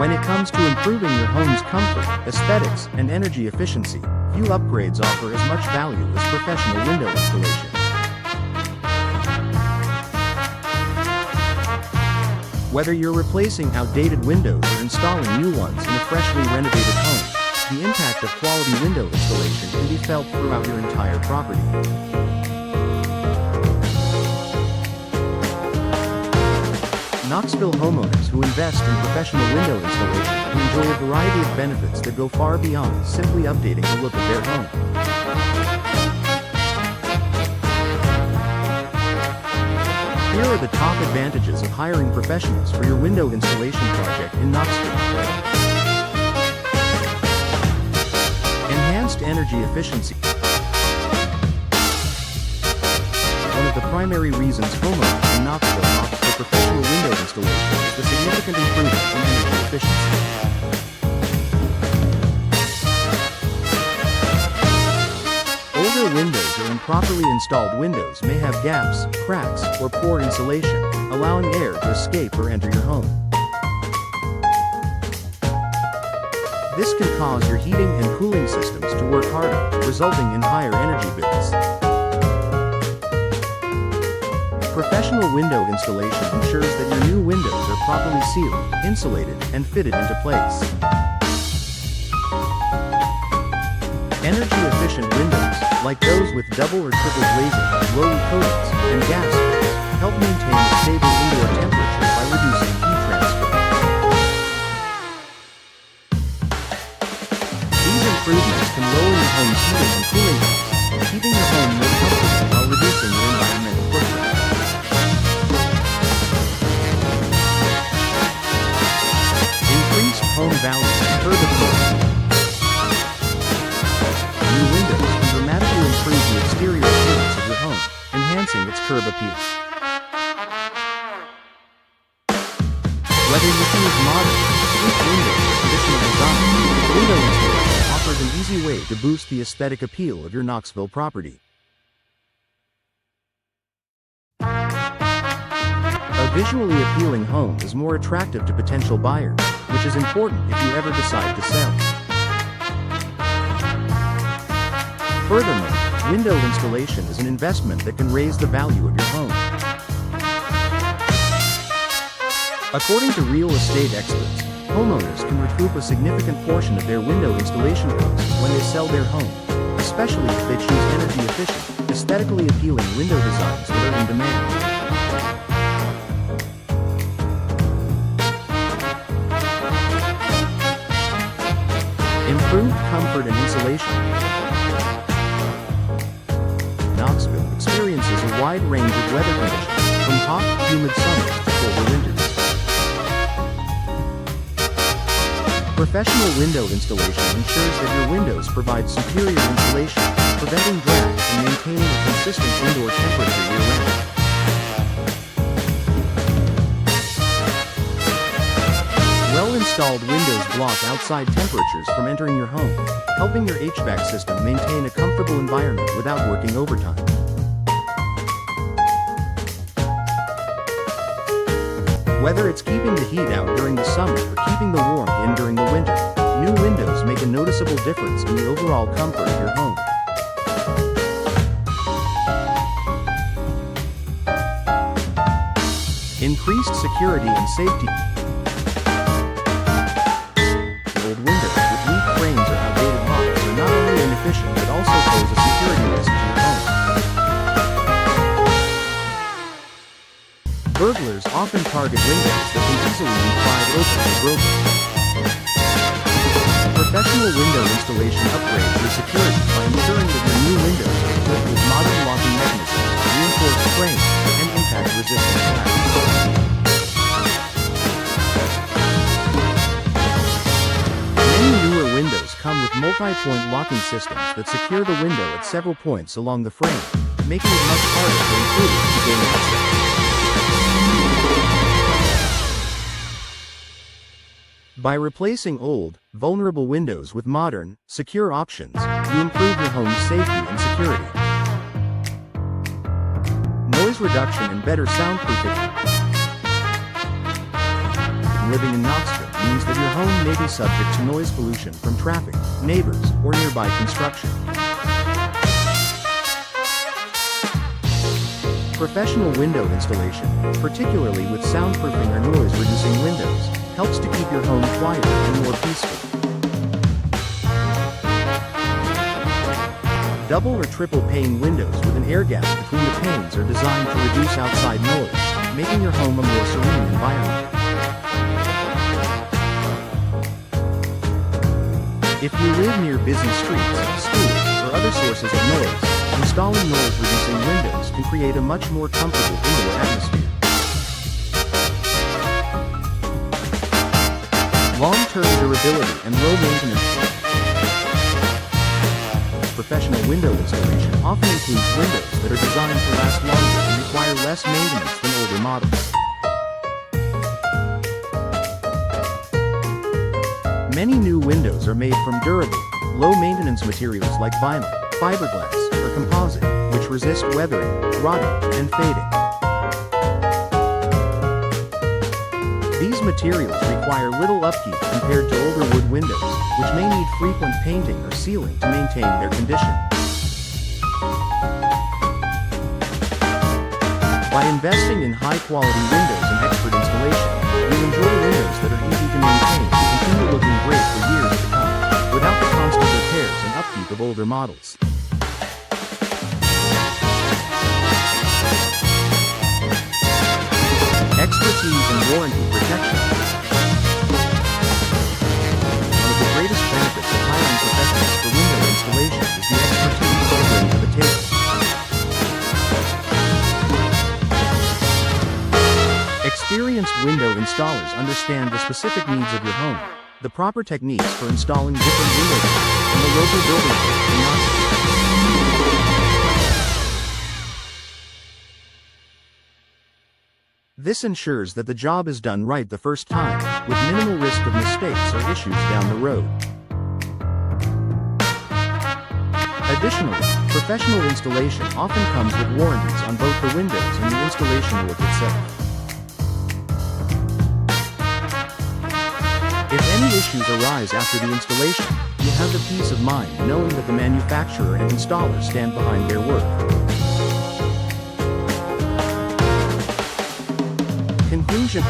When it comes to improving your home's comfort, aesthetics, and energy efficiency, few upgrades offer as much value as professional window installation. Whether you're replacing outdated windows or installing new ones in a freshly renovated home, the impact of quality window installation can be felt throughout your entire property. Knoxville homeowners who invest in professional window installation can enjoy a variety of benefits that go far beyond simply updating the look of their home. Here are the top advantages of hiring professionals for your window installation project in Knoxville. Enhanced energy efficiency. One of the primary reasons homeowners in Knoxville opt for professional window installation is the significant improvement in energy efficiency. Older windows or improperly installed windows may have gaps, cracks, or poor insulation, allowing air to escape or enter your home. This can cause your heating and cooling systems to work harder, resulting in higher energy bills. Professional window installation ensures that your new windows are properly sealed, insulated, and fitted into place. Energy-efficient windows, like those with double or triple glazing, rolling coatings, and gas fits, help maintain a stable indoor temperature by reducing heat transfer. These improvements can lower your home's heating and cooling costs, keeping your home more comfortable while reducing your environmental footprint. Increased home value and curb appeal. New windows can dramatically improve the exterior appearance of your home, enhancing its curb appeal. Whether you choose modern, sleek windows or traditional design, window installation offers an easy way to boost the aesthetic appeal of your Knoxville property. A visually appealing home is more attractive to potential buyers, which is important if you ever decide to sell. Furthermore, window installation is an investment that can raise the value of your home. According to real estate experts, homeowners can recoup a significant portion of their window installation costs when they sell their home, especially if they choose energy-efficient, aesthetically appealing window designs that are in demand. Improved comfort and insulation. Knoxville experiences a wide range of weather conditions, from hot, humid summers to colder winters. Professional window installation ensures that your windows provide superior insulation, preventing drafts and maintaining a consistent indoor temperature year-round. Well-installed windows block outside temperatures from entering your home, helping your HVAC system maintain a comfortable environment without working overtime. Whether it's keeping the heat out during the summer or keeping the warmth in during the winter, new windows make a noticeable difference in the overall comfort of your home. Increased security and safety. Old windows with weak frames or outdated locks are not only inefficient but also pose a security risk to your home. Burglars often target windows that can easily be pried open or broken. Professional window installation upgrades your security by ensuring that your new windows are equipped with modern locking mechanisms, reinforced frames, and impact-resistant glass. Many newer windows come with multi-point locking systems that secure the window at several points along the frame, making it much harder for intruders to gain access. By replacing old, vulnerable windows with modern, secure options, you improve your home's safety and security. Noise reduction and better soundproofing. Living in Knoxville means that your home may be subject to noise pollution from traffic, neighbors, or nearby construction. Professional window installation, particularly with soundproofing or noise-reducing windows, helps to keep your home quieter and more peaceful. Double or triple pane windows with an air gap between the panes are designed to reduce outside noise, making your home a more serene environment. If you live near busy streets, schools, or other sources of noise, installing noise-reducing windows can create a much more comfortable indoor atmosphere. Long-term durability and low maintenance. Professional window installation often includes windows that are designed to last longer and require less maintenance than older models. Many new windows are made from durable, low-maintenance materials like vinyl, fiberglass, or composite, which resist weathering, rotting, and fading. These materials require little upkeep compared to older wood windows, which may need frequent painting or sealing to maintain their condition. By investing in high-quality windows and expert installation, you'll enjoy windows that are easy to maintain and continue looking great for years to come, without the constant repairs and upkeep of older models. Expertise and warranty protection. One of the greatest benefits of hiring professionals for window installation is the expertise they bring to the table. Experienced window installers understand the specific needs of your home, the proper techniques for installing different window types, and the local building code in Knoxville. This ensures that the job is done right the first time, with minimal risk of mistakes or issues down the road. Additionally, professional installation often comes with warranties on both the windows and the installation work itself. If any issues arise after the installation, you have the peace of mind knowing that the manufacturer and installer stand behind their work. Conclusion.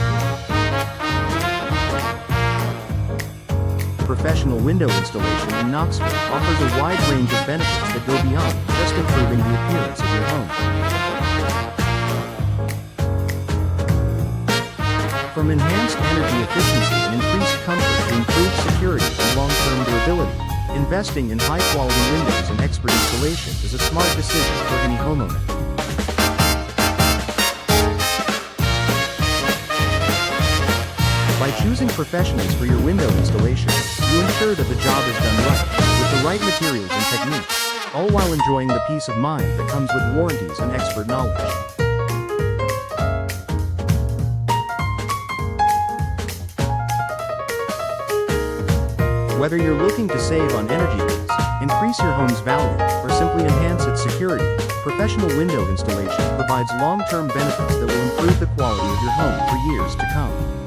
Professional window installation in Knoxville offers a wide range of benefits that go beyond just improving the appearance of your home. From enhanced energy efficiency and increased comfort to improved security and long-term durability, investing in high-quality windows and expert installation is a smart decision for any homeowner. By choosing professionals for your window installation, you ensure that the job is done right, with the right materials and techniques, all while enjoying the peace of mind that comes with warranties and expert knowledge. Whether you're looking to save on energy bills, increase your home's value, or simply enhance its security, professional window installation provides long-term benefits that will improve the quality of your home for years to come.